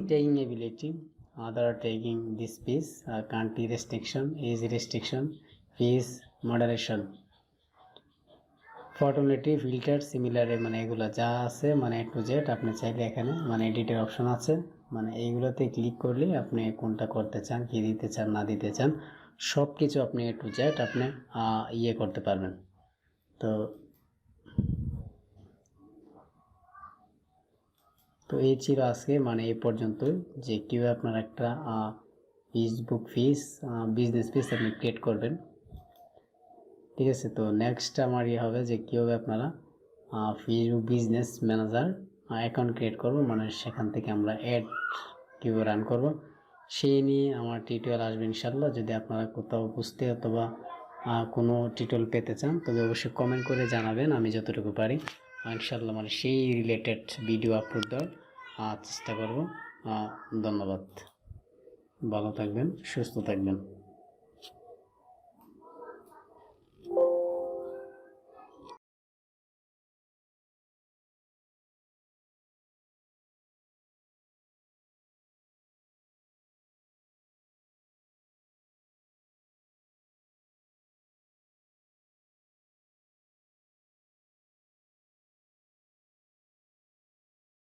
tagging ability, other tagging this piece, country restriction, age restriction, fees, moderation, ফটোনেটি, ফিল্টার, সিমিলার, মানে এগুলো যা আছে মানে A to Z আপনি চাইলে এখানে মানে এডিটের অপশন আছে, মানে এইগুলোতে ক্লিক করলে আপনি কোনটা করতে চান, কি দিতে চান না দিতে চান সব কিছু আপনি A to Z আপনি ইয়ে করতে পারবেন। তো তো এই ছিল আজকে মানে এই পর্যন্ত, যে কীভাবে আপনার একটা ফেসবুক বিজনেস পেজ আপনি ক্রিয়েট করবেন, ঠিক আছে। তো নেক্সট আমার হবে যে কীভাবে আপনারা Facebook business manager account create করব, মানে সেখান থেকে আমরা অ্যাড কীভাবে রান করব সেই নিয়ে আমার টিউটোরিয়াল আসবে ইনশাল্লাহ। যদি আপনারা কোথাও বুঝতে অথবা কোনো টিউটোরিয়াল পেতে চান তবে অবশ্যই কমেন্ট করে জানাবেন, আমি যতটুকু পারি ইনশাল্লাহ মানে সেই রিলেটেড ভিডিও আপলোড দেওয়ার চেষ্টা করব। ধন্যবাদ, ভালো থাকবেন, সুস্থ থাকবেন।